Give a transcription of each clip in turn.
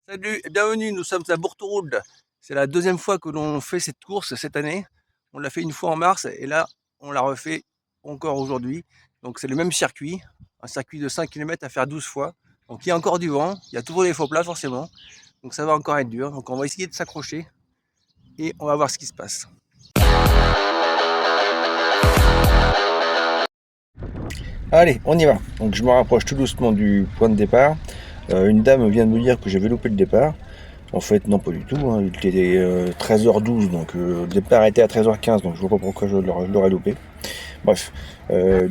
Salut et bienvenue, nous sommes à Bourteroud. C'est la deuxième fois que l'on fait cette course cette année. On l'a fait une fois en mars et là, on l'a refait encore aujourd'hui. Donc c'est le même circuit, un circuit de 5 km à faire 12 fois. Donc il y a encore du vent, il y a toujours des faux plats forcément. Donc ça va encore être dur. Donc on va essayer de s'accrocher et on va voir ce qui se passe. Allez, on y va. Donc je me rapproche tout doucement du point de départ. Une dame vient de me dire que j'avais loupé le départ. En fait, non, pas du tout. Il était 13h12, donc le départ était à 13h15, donc je vois pas pourquoi je l'aurais loupé. Bref,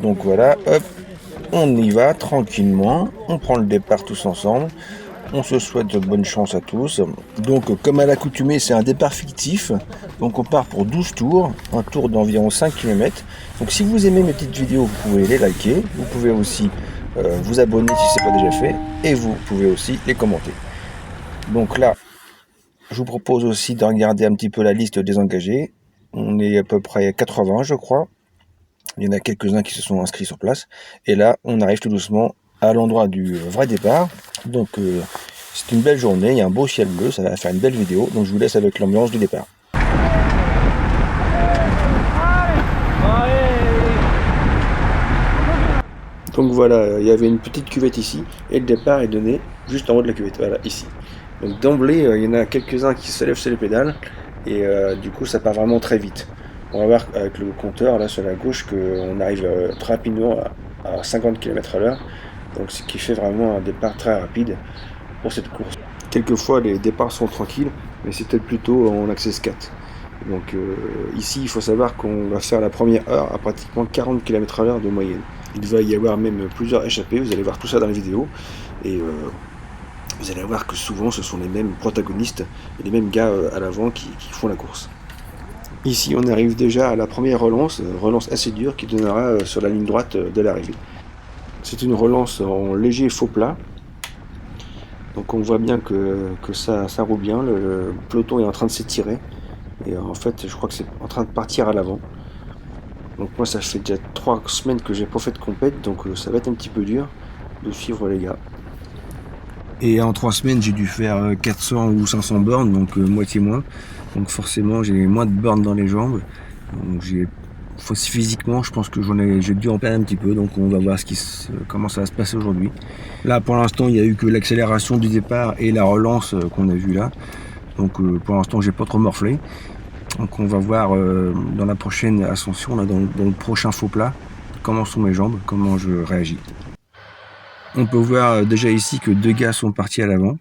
donc voilà, hop, on y va tranquillement. On prend le départ tous ensemble. On se souhaite de bonne chance à tous. Donc, comme à l'accoutumée, c'est un départ fictif. Donc, on part pour 12 tours, un tour d'environ 5 km. Donc, si vous aimez mes petites vidéos, vous pouvez les liker. Vous pouvez aussi vous abonner si ce n'est pas déjà fait. Et vous pouvez aussi les commenter. Donc là, je vous propose aussi de regarder un petit peu la liste des engagés. On est à peu près 80, je crois. Il y en a quelques-uns qui se sont inscrits sur place. Et là, on arrive tout doucement à l'endroit du vrai départ. Donc, c'est une belle journée. Il y a un beau ciel bleu. Ça va faire une belle vidéo. Donc, je vous laisse avec l'ambiance du départ. Donc voilà, il y avait une petite cuvette ici. Et le départ est donné juste en haut de la cuvette. Voilà, ici. Donc d'emblée, il y en a quelques-uns qui se lèvent sur les pédales et du coup ça part vraiment très vite. On va voir avec le compteur là sur la gauche qu'on arrive très rapidement à 50 km/h, donc ce qui fait vraiment un départ très rapide pour cette course. Quelquefois les départs sont tranquilles, mais c'est peut-être plutôt en access 4. Donc ici il faut savoir qu'on va faire la première heure à pratiquement 40 km/h de moyenne. Il va y avoir même plusieurs échappées, vous allez voir tout ça dans la vidéo. Et vous allez voir que souvent ce sont les mêmes protagonistes et les mêmes gars à l'avant qui font la course. Ici on arrive déjà à la première relance assez dure qui donnera sur la ligne droite de l'arrivée. C'est une relance en léger faux plat. Donc on voit bien que ça roule bien, le peloton est en train de s'étirer. Et en fait je crois que c'est en train de partir à l'avant. Donc moi ça fait déjà 3 semaines que j'ai pas fait de compète, donc ça va être un petit peu dur de suivre les gars. Et en 3 semaines, j'ai dû faire 400 ou 500 bornes, donc moitié moins. Donc forcément, j'ai moins de bornes dans les jambes. Donc physiquement, je pense que j'ai dû en perdre un petit peu. Donc on va voir comment ça va se passer aujourd'hui. Là, pour l'instant, il n'y a eu que l'accélération du départ et la relance qu'on a vue là. Donc pour l'instant, j'ai pas trop morflé. Donc on va voir dans la prochaine ascension, là, dans le prochain faux plat, comment sont mes jambes, comment je réagis. On peut voir déjà ici que 2 gars sont partis à l'avant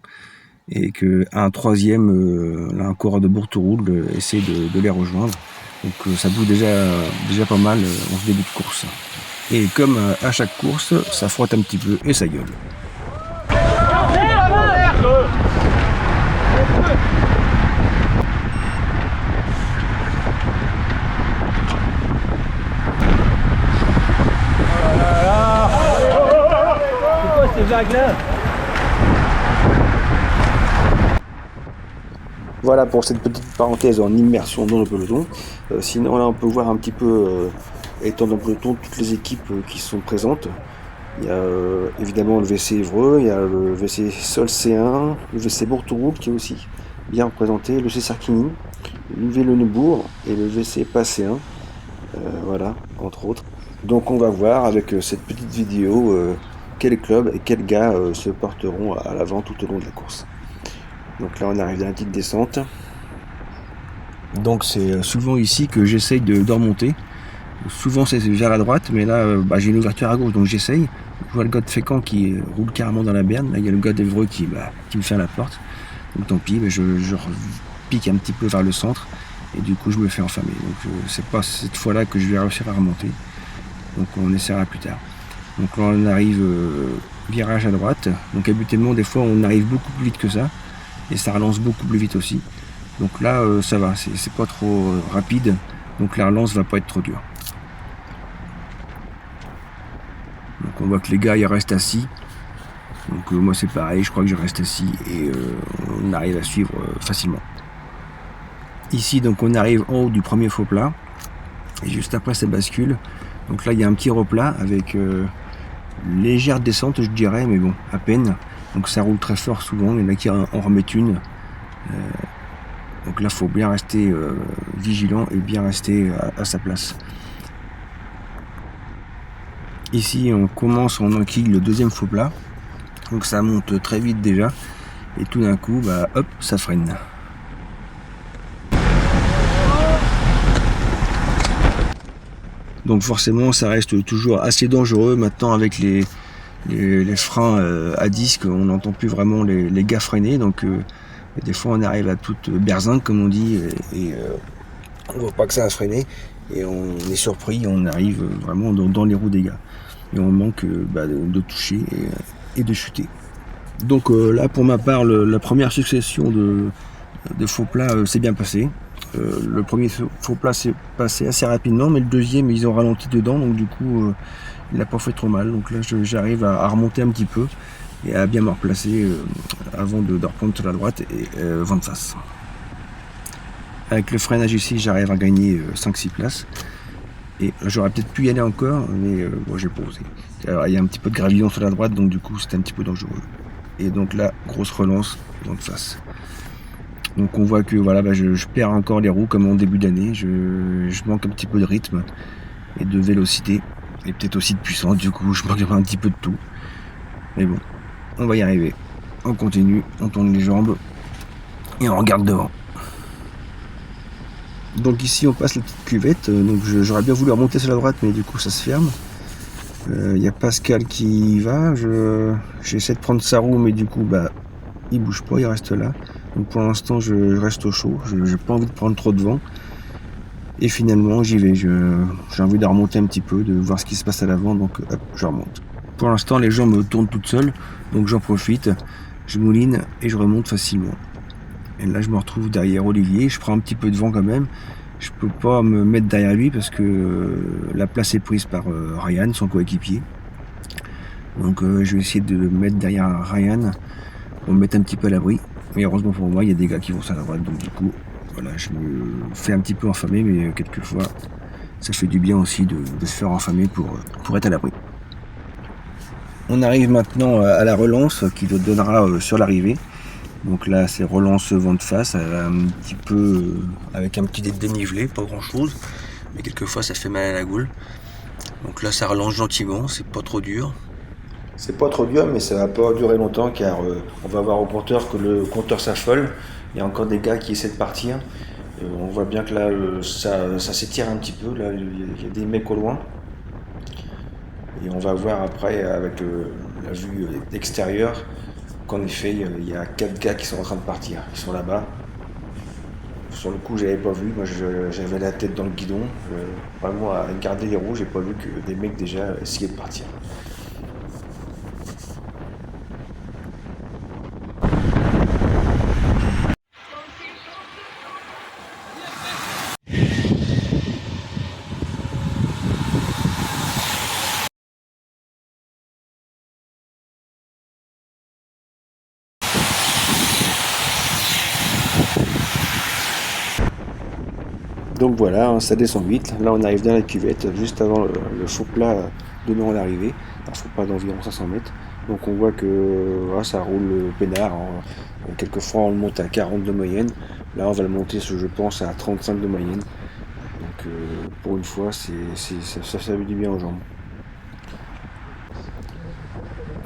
et qu'un troisième, un coureur de Bourteroud, essaie de les rejoindre. Donc ça bouge déjà pas mal en ce début de course. Et comme à chaque course, ça frotte un petit peu et ça gueule. Ces vagues-là. Voilà pour cette petite parenthèse en immersion dans le peloton. Sinon là on peut voir un petit peu, étant dans le peloton, toutes les équipes qui sont présentes. Il y a évidemment le VC Évreux, il y a le VC Sol C1, le VC Bourteroud qui est aussi bien représenté, le VC Sarquigny, l'UV Le Neubourg et le VC Pas C1. Voilà, entre autres. Donc on va voir avec cette petite vidéo quel club et quels gars se porteront à l'avant tout au long de la course. Donc là on arrive dans la petite descente. Donc c'est souvent ici que j'essaye de remonter. Souvent c'est vers la droite, mais là j'ai une ouverture à gauche, donc j'essaye. Je vois le gars de Fécamp qui roule carrément dans la berne. Là il y a le gars d'Évreux qui me fait à la porte. Donc tant pis, je pique un petit peu vers le centre et du coup je me fais enfermer. Donc c'est pas cette fois-là que je vais réussir à remonter. Donc on essaiera plus tard. Donc là on arrive virage à droite. Donc habituellement des fois on arrive beaucoup plus vite que ça. Et ça relance beaucoup plus vite aussi. Donc là ça va, c'est pas trop rapide. Donc la relance va pas être trop dure. Donc on voit que les gars ils restent assis. Donc moi c'est pareil, je crois que je reste assis et on arrive à suivre facilement. Ici donc on arrive en haut du premier faux plat. Et juste après ça bascule. Donc là il y a un petit replat avec légère descente je dirais, mais bon, à peine. Donc ça roule très fort souvent, il y en a qui en remettent une. Donc là, il faut bien rester vigilant et bien rester à sa place. Ici, on commence, on enquille le deuxième faux plat. Donc ça monte très vite déjà. Et tout d'un coup, bah, hop, ça freine. Donc forcément, ça reste toujours assez dangereux. Maintenant, avec les freins à disque, on n'entend plus vraiment les gars freiner. Donc des fois, on arrive à toute berzingue, comme on dit, et on voit pas que ça a freiné. Et on est surpris, on arrive vraiment dans les roues des gars. Et on manque de toucher et de chuter. Donc là, pour ma part, la première succession de faux plats s'est bien passée. Le premier faux plat s'est passé assez rapidement, mais le deuxième, ils ont ralenti dedans, donc du coup, il n'a pas fait trop mal. Donc là, j'arrive à remonter un petit peu et à bien me replacer avant de reprendre sur la droite et vent de face. Avec le freinage ici, j'arrive à gagner 5-6 places. Et j'aurais peut-être pu y aller encore, mais bon, j'ai pas osé. Alors, il y a un petit peu de gravillon sur la droite, donc du coup, c'était un petit peu dangereux. Et donc là, grosse relance, vent de face. Donc on voit que voilà, je perds encore les roues comme en début d'année. Je manque un petit peu de rythme et de vélocité. Et peut-être aussi de puissance, du coup, je manque un petit peu de tout. Mais bon, on va y arriver. On continue, on tourne les jambes et on regarde devant. Donc ici on passe la petite cuvette, donc j'aurais bien voulu remonter sur la droite, mais du coup ça se ferme. Il y a Pascal qui y va, j'essaie de prendre sa roue, mais du coup il bouge pas, il reste là. Donc pour l'instant je reste au chaud, j'ai pas envie de prendre trop de vent. Et finalement j'y vais, j'ai envie de remonter un petit peu, de voir ce qui se passe à l'avant, donc hop, je remonte. Pour l'instant les jambes tournent toutes seules, donc j'en profite, je mouline et je remonte facilement. Et là je me retrouve derrière Olivier, je prends un petit peu de vent quand même. Je peux pas me mettre derrière lui parce que la place est prise par Ryan, son coéquipier. Donc je vais essayer de me mettre derrière Ryan pour me mettre un petit peu à l'abri. Mais heureusement pour moi, il y a des gars qui vont sur la droite, donc du coup, voilà, je me fais un petit peu enfamer, mais quelquefois, ça fait du bien aussi de se faire enfamer pour être à l'abri. On arrive maintenant à la relance qui donnera sur l'arrivée. Donc là, c'est relance vent de face, un petit peu avec un petit dénivelé, pas grand chose, mais quelquefois ça fait mal à la goule. Donc là, ça relance gentiment, c'est pas trop dur. C'est pas trop dur, mais ça va pas durer longtemps car on va voir au compteur que le compteur s'affole. Il y a encore des gars qui essaient de partir. On voit bien que là, ça s'étire un petit peu. Là, il y a des mecs au loin. Et on va voir après avec la vue extérieure qu'en effet, il y a 4 gars qui sont en train de partir. Ils sont là-bas. Sur le coup, j'avais pas vu. Moi, j'avais la tête dans le guidon. Vraiment à garder les roues, j'ai pas vu que des mecs déjà essayaient de partir. Donc voilà, hein, ça descend vite. Là, on arrive dans la cuvette, juste avant le faux plat donnant à l'arrivée. Un faux plat d'environ 500 mètres. Donc on voit que voilà, ça roule peinard. Hein. Quelquefois, on le monte à 40 de moyenne. Là, on va le monter, je pense, à 35 de moyenne. Donc pour une fois, ça fait du bien aux jambes.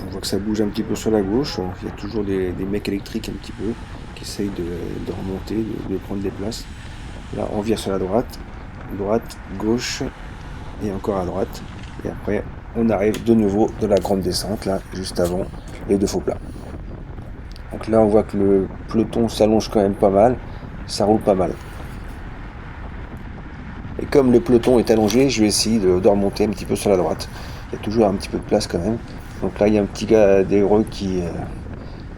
On voit que ça bouge un petit peu sur la gauche. Il y a toujours des mecs électriques un petit peu qui essayent de remonter, de prendre des places. Là, on vire sur la droite, gauche et encore à droite. Et après, on arrive de nouveau de la grande descente, là, juste avant les deux faux plats. Donc là, on voit que le peloton s'allonge quand même pas mal. Ça roule pas mal. Et comme le peloton est allongé, je vais essayer de remonter un petit peu sur la droite. Il y a toujours un petit peu de place quand même. Donc là, il y a un petit gars d'Hébreu qui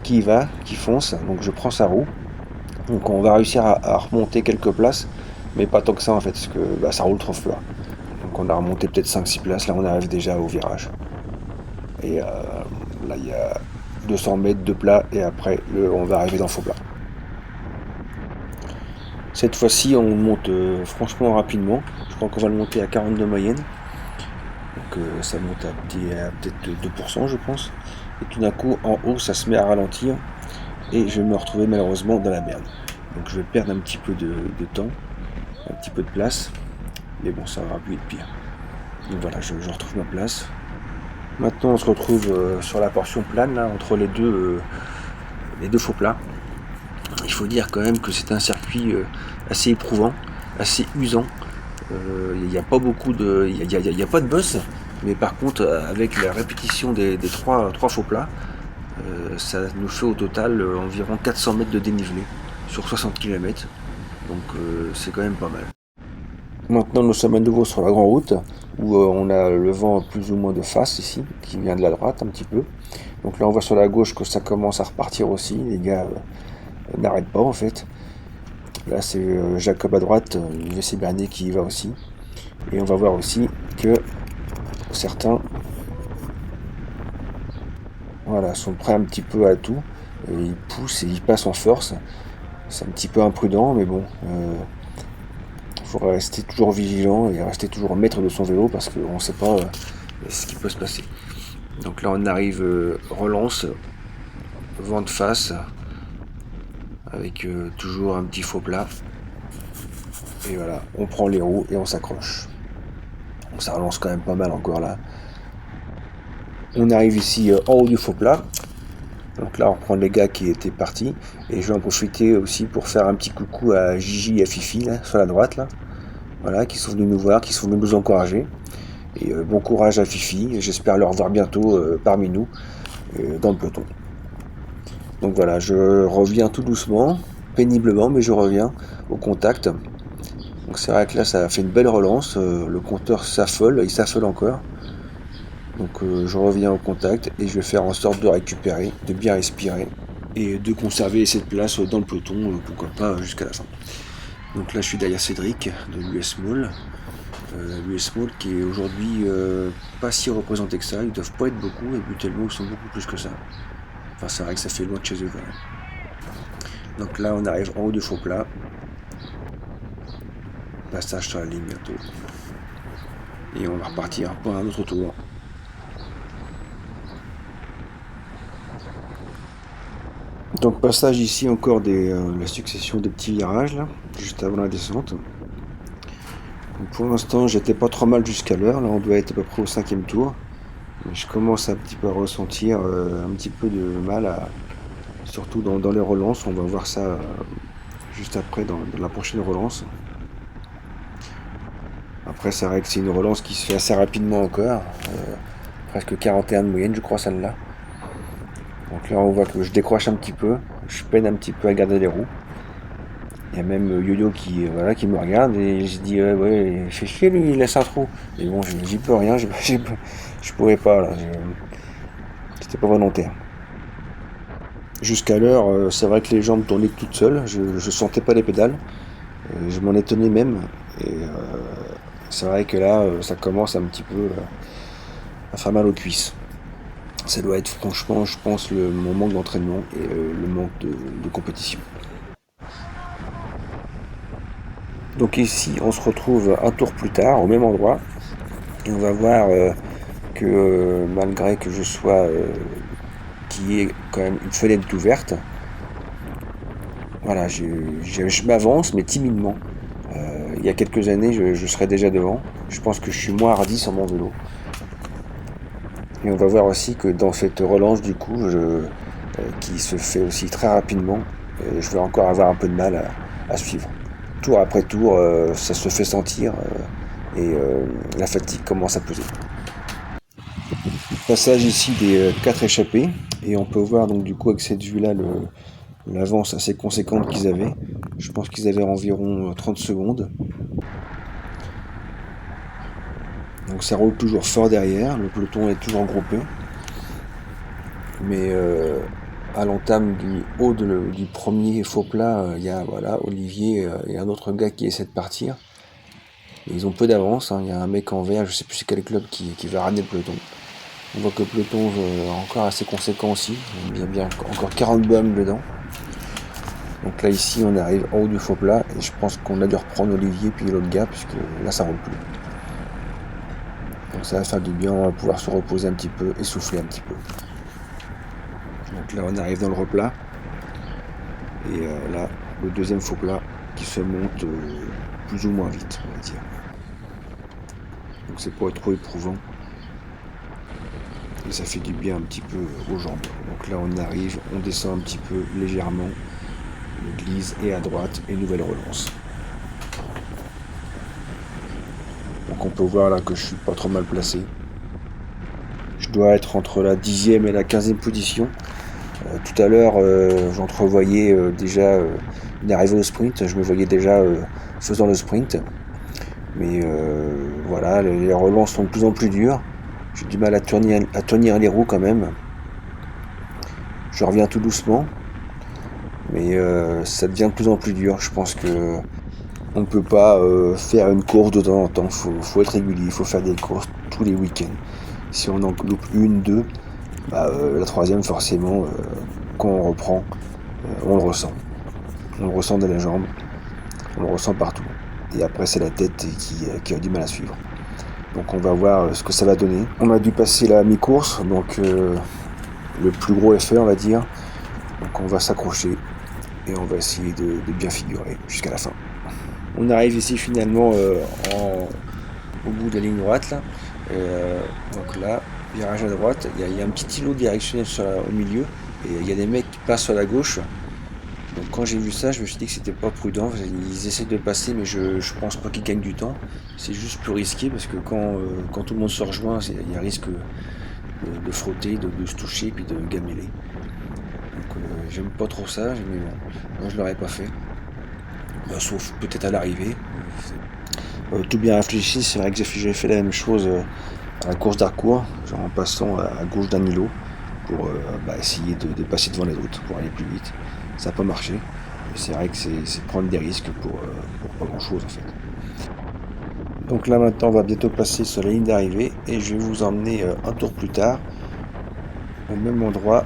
y va, qui fonce. Donc je prends sa roue. Donc on va réussir à remonter quelques places, mais pas tant que ça en fait, parce que ça roule trop plat. Donc on a remonté peut-être 5-6 places, là on arrive déjà au virage. Et là il y a 200 mètres de plat, et après on va arriver dans le faux plat. Cette fois-ci on monte franchement rapidement, je crois qu'on va le monter à 42 moyenne. Donc ça monte à peut-être 2% je pense. et tout d'un coup en haut ça se met à ralentir et je vais me retrouver malheureusement dans la merde. Donc je vais perdre un petit peu de temps, un petit peu de place, mais bon, ça aura pu être pire. Donc voilà, je retrouve ma place. Maintenant on se retrouve sur la portion plane là, entre les deux faux plats. Il faut dire quand même que c'est un circuit assez éprouvant, assez usant. Il n'y a pas beaucoup de, il y a pas de boss, mais par contre avec la répétition des trois faux plats, ça nous fait au total environ 400 mètres de dénivelé sur 60 km. Donc c'est quand même pas mal. Maintenant nous sommes à nouveau sur la grande route où on a le vent plus ou moins de face ici, qui vient de la droite un petit peu. Donc là on voit sur la gauche que ça commence à repartir aussi, les gars n'arrêtent pas en fait. Là c'est Jacob à droite, UVC Bernier qui y va aussi. Et on va voir aussi que certains voilà, sont prêts un petit peu à tout. Et ils poussent et ils passent en force. C'est un petit peu imprudent, mais bon. Il faut rester toujours vigilant et rester toujours maître de son vélo parce qu'on ne sait pas ce qui peut se passer. Donc là on arrive, relance, vent de face, avec toujours un petit faux plat. Et voilà, on prend les roues et on s'accroche. Ça relance quand même pas mal encore là. On arrive ici en haut du faux plat. Donc là on reprend les gars qui étaient partis. Et je vais en profiter aussi pour faire un petit coucou à Gigi et à Fifi là, sur la droite là. Voilà, qui sont venus nous voir, qui sont venus nous encourager. Et bon courage à Fifi, j'espère le revoir bientôt parmi nous, dans le peloton. Donc voilà, je reviens tout doucement, péniblement, mais je reviens au contact. Donc c'est vrai que là ça a fait une belle relance, le compteur s'affole, il s'affole encore. Donc je reviens au contact et je vais faire en sorte de récupérer, de bien respirer et de conserver cette place dans le peloton, pourquoi pas jusqu'à la fin. Donc là je suis derrière Cédric de l'US Mall. L'US Mall qui est aujourd'hui pas si représenté que ça, ils doivent pas être beaucoup et Butelmo ils sont beaucoup plus que ça. Enfin c'est vrai que ça fait loin de chez eux quand même. Donc là on arrive en haut du faux plat. Passage sur la ligne bientôt. Et on va repartir pour un autre tour. Donc passage ici encore la succession de petits virages là, juste avant la descente. Donc pour l'instant j'étais pas trop mal jusqu'à l'heure, là on doit être à peu près au 5e tour. Mais je commence un petit peu à ressentir un petit peu de mal, surtout dans les relances, on va voir ça juste après dans la prochaine relance. Après c'est vrai que c'est une relance qui se fait assez rapidement encore, presque 41 de moyenne je crois celle-là. Donc là on voit que je décroche un petit peu, je peine un petit peu à garder les roues. Il y a même Yo-Yo qui me regarde et je dis ouais, il fait chier lui, il laisse un trou. Et bon, j'y peux rien, je pourrais pas là, c'était pas volontaire. Jusqu'à l'heure, c'est vrai que les jambes tournaient toutes seules, je sentais pas les pédales, je m'en étonnais même. Et c'est vrai que là, ça commence un petit peu à faire mal aux cuisses. Ça doit être franchement, je pense, mon manque d'entraînement et le manque de compétition. Donc ici, on se retrouve un tour plus tard, au même endroit, et on va voir que malgré que je sois qu'il y ait quand même une fenêtre ouverte, voilà, je m'avance, mais timidement. Il y a quelques années, je serais déjà devant. Je pense que je suis moins hardi sur mon vélo. Et on va voir aussi que dans cette relance, du coup, qui se fait aussi très rapidement, je vais encore avoir un peu de mal à suivre. Tour après tour, ça se fait sentir et la fatigue commence à peser. Passage ici des 4 échappés et on peut voir donc du coup avec cette vue là l'avance assez conséquente qu'ils avaient. Je pense qu'ils avaient environ 30 secondes. Donc ça roule toujours fort derrière, le peloton est toujours groupé. Mais à l'entame du haut du premier faux plat, il y a Olivier et un autre gars qui essaie de partir. Et ils ont peu d'avance, il y a un mec en vert, je sais plus c'est quel club qui va ramener le peloton. On voit que le peloton est encore assez conséquent aussi, il y a bien encore 40 bombes dedans. Donc là ici on arrive en haut du faux plat et je pense qu'on a dû reprendre Olivier puis l'autre gars puisque là ça roule plus. Donc ça va faire du bien, on va pouvoir se reposer un petit peu et souffler un petit peu. Donc là on arrive dans le replat. Et là, le deuxième faux plat qui se monte plus ou moins vite, on va dire. Donc c'est pas trop éprouvant. Et ça fait du bien un petit peu aux jambes. Donc là on arrive, on descend un petit peu légèrement, on glisse et à droite et nouvelle relance. Donc on peut voir là que je suis pas trop mal placé. Je dois être entre la 10e et la 15e position. Tout à l'heure j'entrevoyais déjà une arrivée au sprint, je me voyais déjà faisant le sprint. Mais voilà, les relances sont de plus en plus dures. J'ai du mal à tenir les roues quand même. Je reviens tout doucement. Mais ça devient de plus en plus dur. Je pense que on ne peut pas faire une course de temps en temps. Faut être régulier, il faut faire des courses tous les week-ends. Si on en loupe une, deux, la troisième forcément, quand on reprend, on le ressent. On le ressent dans les jambes, on le ressent partout. Et après c'est la tête qui a du mal à suivre. Donc on va voir ce que ça va donner. On a dû passer la mi-course, donc le plus gros effet on va dire. Donc on va s'accrocher et on va essayer de bien figurer jusqu'à la fin. On arrive ici finalement au bout de la ligne droite là. Donc là, virage à droite, il y a un petit îlot directionnel au milieu et il y a des mecs qui passent sur la gauche. Donc quand j'ai vu ça, je me suis dit que c'était pas prudent. Ils essaient de passer, mais je pense pas qu'ils gagnent du temps. C'est juste plus risqué parce que quand tout le monde se rejoint, il y a risque de frotter, de se toucher, puis de gameler. Donc j'aime pas trop ça, mais bon, moi je l'aurais pas fait. Sauf peut-être à l'arrivée. Tout bien réfléchi, c'est vrai que j'ai fait la même chose à la course d'Harcourt, genre en passant à gauche d'un îlot pour essayer de passer devant les autres, pour aller plus vite. Ça n'a pas marché. C'est vrai que c'est prendre des risques pour pas grand chose en fait. Donc là maintenant on va bientôt passer sur la ligne d'arrivée et je vais vous emmener un tour plus tard au même endroit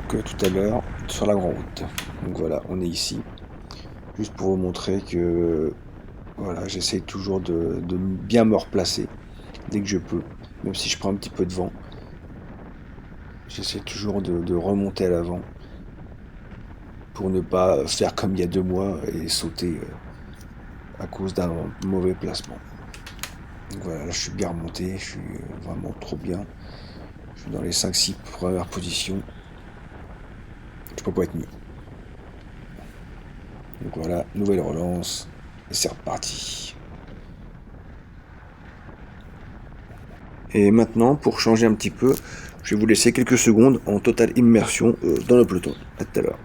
que tout à l'heure sur la grande route. Donc voilà, on est ici. Juste pour vous montrer que voilà, j'essaye toujours de bien me replacer dès que je peux, même si je prends un petit peu de vent. J'essaie toujours de remonter à l'avant pour ne pas faire comme il y a 2 mois et sauter à cause d'un mauvais placement. Donc voilà, là je suis bien remonté, je suis vraiment trop bien. Je suis dans les 5-6 premières positions. Je peux pas être mieux. Donc voilà, nouvelle relance, et c'est reparti. Et maintenant, pour changer un petit peu, je vais vous laisser quelques secondes en totale immersion dans le peloton. À tout à l'heure.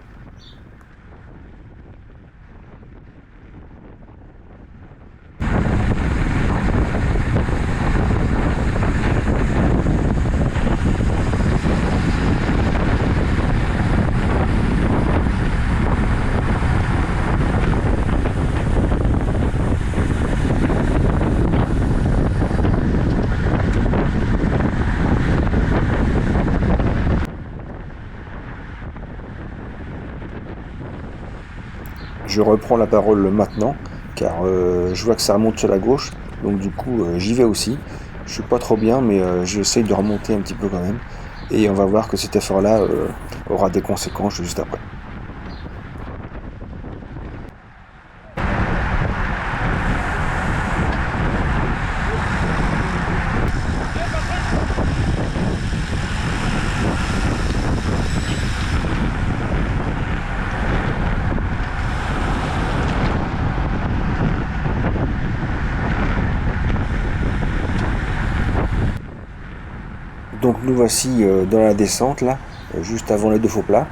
Je reprends la parole maintenant, car je vois que ça remonte sur la gauche, donc du coup j'y vais aussi. Je suis pas trop bien, mais j'essaye de remonter un petit peu quand même. Et on va voir que cet effort-là aura des conséquences juste après. Donc nous voici dans la descente là, juste avant les 2 faux plats.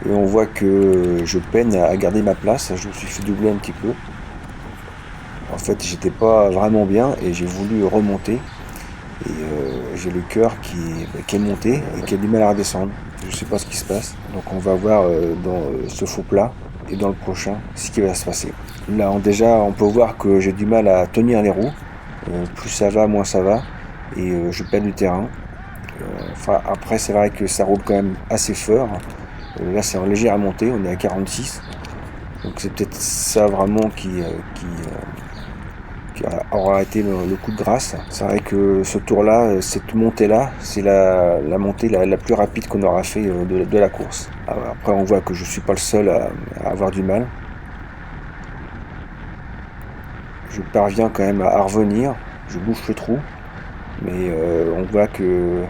Et on voit que je peine à garder ma place, je me suis fait doubler un petit peu. En fait j'étais pas vraiment bien et j'ai voulu remonter. Et j'ai le cœur qui est monté et qui a du mal à redescendre. Je sais pas ce qui se passe. Donc on va voir dans ce faux plat et dans le prochain ce qui va se passer. Là déjà on peut voir que j'ai du mal à tenir les roues. Plus ça va, moins ça va. Et je perds du terrain. Après c'est vrai que ça roule quand même assez fort. Là c'est en légère montée, on est à 46. Donc c'est peut-être ça vraiment qui aura été le coup de grâce. C'est vrai que ce tour-là, cette montée-là, c'est la montée la plus rapide qu'on aura fait de la course. Après, on voit que je ne suis pas le seul à avoir du mal. Je parviens quand même à revenir, je bouche le trou, mais on voit que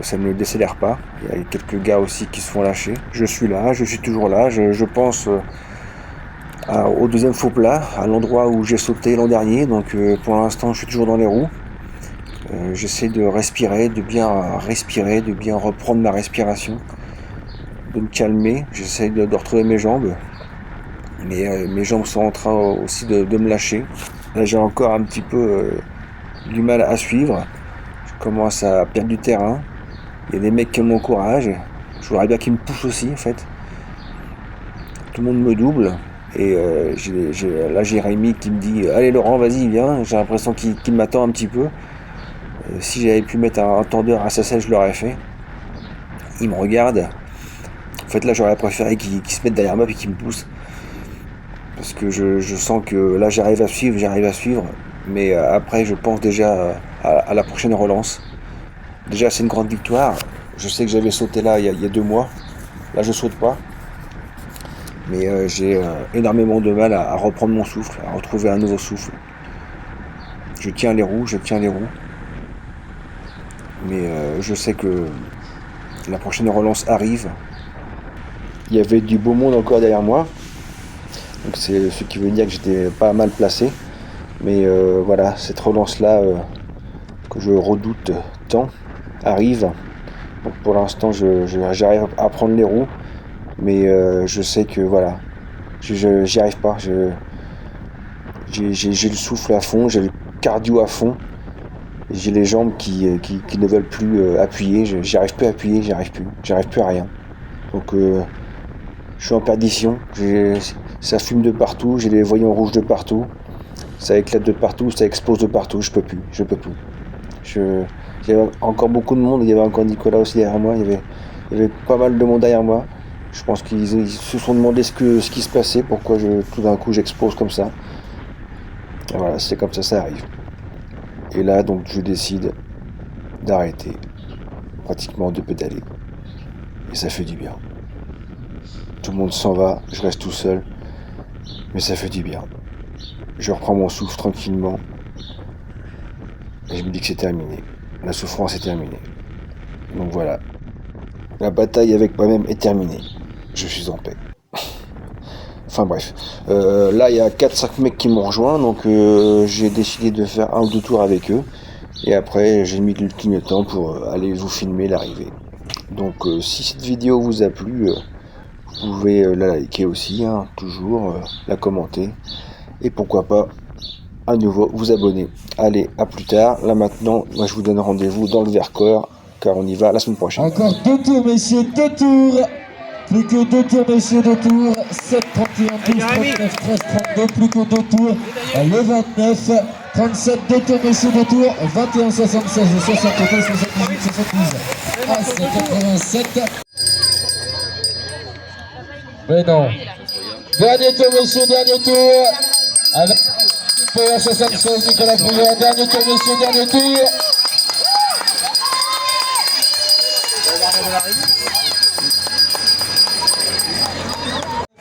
ça ne décélère pas. Il y a quelques gars aussi qui se font lâcher. Je suis là, je suis toujours là, je pense au deuxième faux plat, à l'endroit où j'ai sauté l'an dernier, donc pour l'instant je suis toujours dans les roues. J'essaie de respirer, de bien reprendre ma respiration, de me calmer, j'essaie de retrouver mes jambes, mais mes jambes sont en train aussi de me lâcher. Là j'ai encore un petit peu du mal à suivre, je commence à perdre du terrain, il y a des mecs qui m'encouragent, je voudrais bien qu'ils me poussent aussi en fait. Tout le monde me double. Et là j'ai Rémi qui me dit allez Laurent vas-y viens, j'ai l'impression qu'il m'attend un petit peu. Si j'avais pu mettre un tendeur à sa selle je l'aurais fait. Il me regarde. En fait là j'aurais préféré qu'il se mette derrière moi et qu'il me pousse. Parce que je sens que là j'arrive à suivre. Mais après je pense déjà à la prochaine relance. Déjà c'est une grande victoire. Je sais que j'avais sauté là il y a 2 mois. Là je saute pas. Mais j'ai énormément de mal à reprendre mon souffle, à retrouver un nouveau souffle. Je tiens les roues. Mais je sais que la prochaine relance arrive. Il y avait du beau monde encore derrière moi. Donc c'est ce qui veut dire que j'étais pas mal placé. Mais voilà, cette relance-là que je redoute tant arrive. Donc pour l'instant, j'arrive à prendre les roues. Mais je sais que voilà, j'y arrive pas. J'ai le souffle à fond, j'ai le cardio à fond. J'ai les jambes qui ne veulent plus appuyer. J'arrive plus à appuyer, j'arrive plus à rien. Donc je suis en perdition. Ça fume de partout, j'ai les voyants rouges de partout. Ça éclate de partout, ça explose de partout. Je peux plus. Il y avait encore beaucoup de monde. Il y avait encore Nicolas aussi derrière moi. Il y avait pas mal de monde derrière moi. Je pense qu'ils se sont demandé ce qui se passait, pourquoi tout d'un coup j'explose comme ça. Et voilà, c'est comme ça arrive. Et là, donc, je décide d'arrêter, pratiquement de pédaler. Et ça fait du bien. Tout le monde s'en va, je reste tout seul, mais ça fait du bien. Je reprends mon souffle tranquillement, et je me dis que c'est terminé. La souffrance est terminée. Donc voilà, la bataille avec moi-même est terminée. Je suis en paix. Enfin bref, là il y a 4-5 mecs qui m'ont rejoint, donc j'ai décidé de faire 1 ou 2 tours avec eux. Et après j'ai mis le clignotant pour aller vous filmer l'arrivée. Donc si cette vidéo vous a plu, vous pouvez la liker aussi, hein, toujours, la commenter. Et pourquoi pas à nouveau vous abonner. Allez, à plus tard. Là maintenant, moi je vous donne rendez-vous dans le Vercors, car on y va la semaine prochaine. Encore 2 tours messieurs, 2 tours. Plus que 2 tours messieurs, 2 tours. 7, 31, 12, 39, 13, 32. Plus que 2 tours. Le 29, 37, 2 tours messieurs, 2 tours. 21, 76, 61, 78, 72. As, 87. Mais non. Dernier tour messieurs, dernier tour. Avec Power 76, Nicolas Pouillard. Dernier tour messieurs, dernier tour.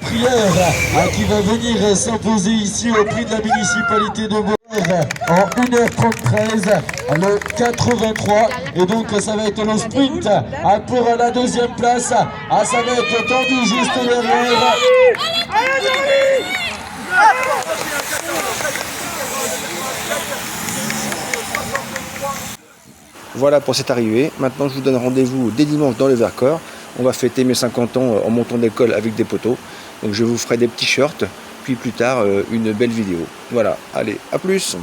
Prière qui va venir s'imposer ici au prix de la municipalité de Beauvais en 1h33, le 83, et donc ça va être le sprint pour la 2e place. Ça va être tendu juste derrière. Voilà pour cette arrivée. Maintenant je vous donne rendez-vous dès dimanche dans le Vercors. On va fêter mes 50 ans en montant d'école avec des poteaux. Donc je vous ferai des petits shorts, puis plus tard une belle vidéo. Voilà, allez, à plus!